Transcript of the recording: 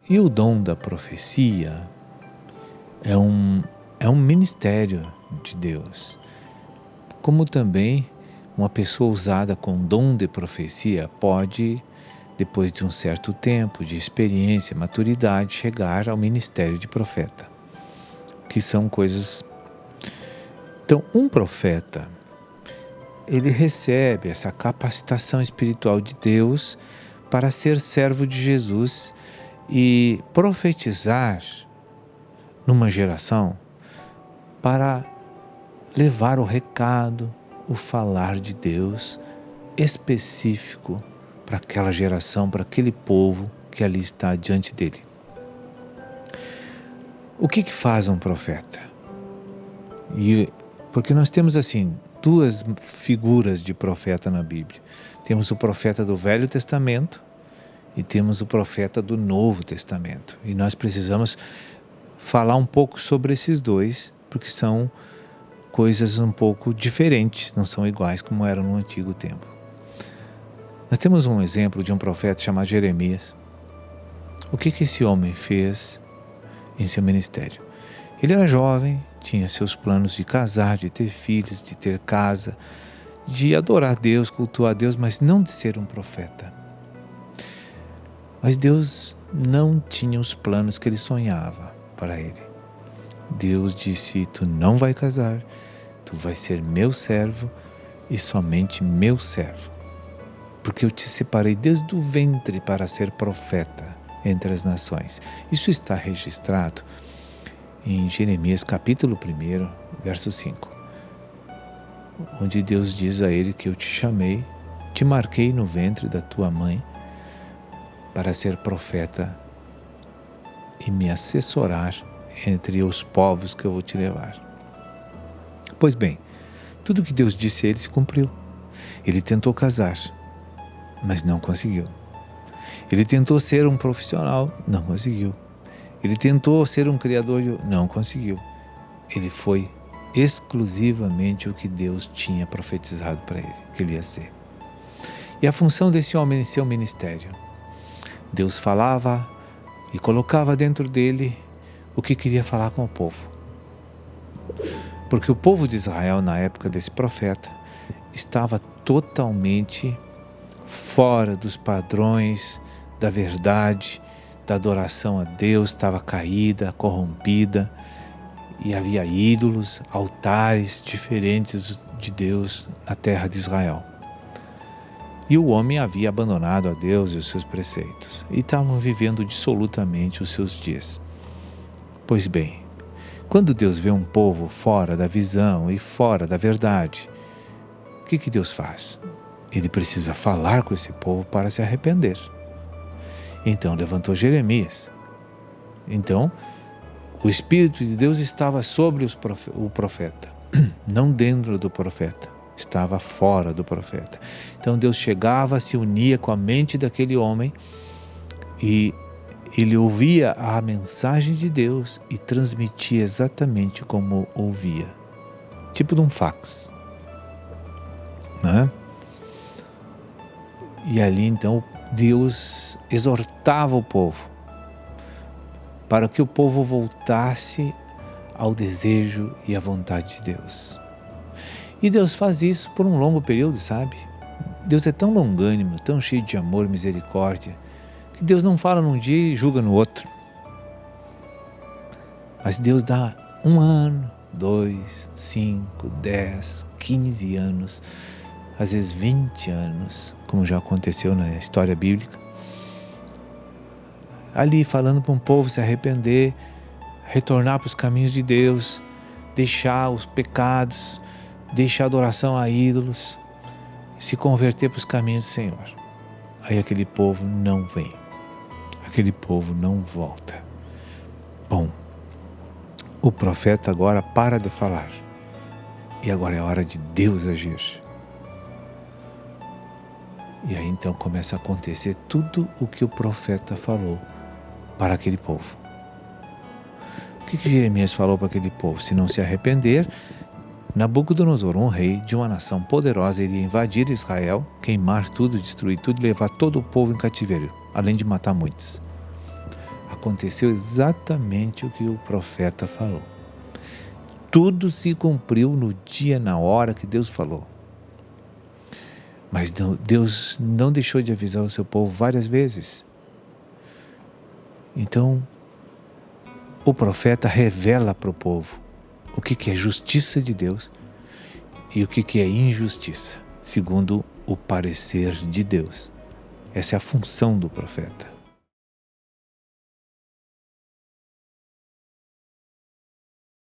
E o dom da profecia é um ministério de Deus. Como também uma pessoa usada com dom de profecia pode, depois de um certo tempo de experiência, maturidade, chegar ao ministério de profeta, que são coisas... Então, um profeta, ele recebe essa capacitação espiritual de Deus para ser servo de Jesus e profetizar numa geração para levar o recado, o falar de Deus específico para aquela geração, para aquele povo que ali está diante dele. O que faz um profeta? Porque nós temos assim duas figuras de profeta na Bíblia. Temos o profeta do Velho Testamento e temos o profeta do Novo Testamento. E nós precisamos falar um pouco sobre esses dois, porque são coisas um pouco diferentes, não são iguais como eram no Antigo Tempo. Nós temos um exemplo de um profeta chamado Jeremias. O que esse homem fez em seu ministério? Ele era jovem, tinha seus planos de casar, de ter filhos, de ter casa, de adorar Deus, cultuar Deus, mas não de ser um profeta. Mas Deus não tinha os planos que ele sonhava para ele. Deus disse: tu não vai casar, tu vai ser meu servo e somente meu servo, porque eu te separei desde o ventre para ser profeta entre as nações. Isso está registrado em Jeremias capítulo 1, verso 5, onde Deus diz a ele que eu te chamei, te marquei no ventre da tua mãe para ser profeta e me assessorar entre os povos que eu vou te levar. Pois bem, tudo que Deus disse a ele se cumpriu. Ele tentou casar, mas não conseguiu. Ele tentou ser um profissional, não conseguiu. Ele tentou ser um criador, não conseguiu. Ele foi exclusivamente o que Deus tinha profetizado para ele, que ele ia ser. E a função desse homem em seu ministério? Deus falava e colocava dentro dele o que queria falar com o povo. Porque o povo de Israel, na época desse profeta, estava totalmente fora dos padrões da verdade, da adoração a Deus, estava caída, corrompida, e havia ídolos, altares diferentes de Deus na terra de Israel. E o homem havia abandonado a Deus e os seus preceitos, e estavam vivendo dissolutamente os seus dias. Pois bem, quando Deus vê um povo fora da visão e fora da verdade, o que Deus faz? Ele precisa falar com esse povo para se arrepender. Então levantou Jeremias. Então o Espírito de Deus estava sobre o profeta, não dentro do profeta, estava fora do profeta. Então Deus chegava, se unia com a mente daquele homem e ele ouvia a mensagem de Deus e transmitia exatamente como ouvia. Tipo de um fax. Né? E ali então Deus exortava o povo para que o povo voltasse ao desejo e à vontade de Deus. E Deus faz isso por um longo período, sabe? Deus é tão longânimo, tão cheio de amor e misericórdia, que Deus não fala num dia e julga no outro. Mas Deus dá 1 ano, 2, 5, 10, 15 anos, às vezes 20 anos, como já aconteceu na história bíblica, ali falando para um povo se arrepender, retornar para os caminhos de Deus, deixar os pecados, deixar a adoração a ídolos, se converter para os caminhos do Senhor. Aí aquele povo não vem, aquele povo não volta. Bom, o profeta agora para de falar, e agora é a hora de Deus agir. E aí então começa a acontecer tudo o que o profeta falou para aquele povo. O que Jeremias falou para aquele povo? Se não se arrepender, Nabucodonosor, um rei de uma nação poderosa, iria invadir Israel, queimar tudo, destruir tudo e levar todo o povo em cativeiro, além de matar muitos. Aconteceu exatamente o que o profeta falou. Tudo se cumpriu no dia, na hora que Deus falou. Mas Deus não deixou de avisar o seu povo várias vezes. Então, o profeta revela para o povo o que é justiça de Deus e o que é injustiça, segundo o parecer de Deus. Essa é a função do profeta.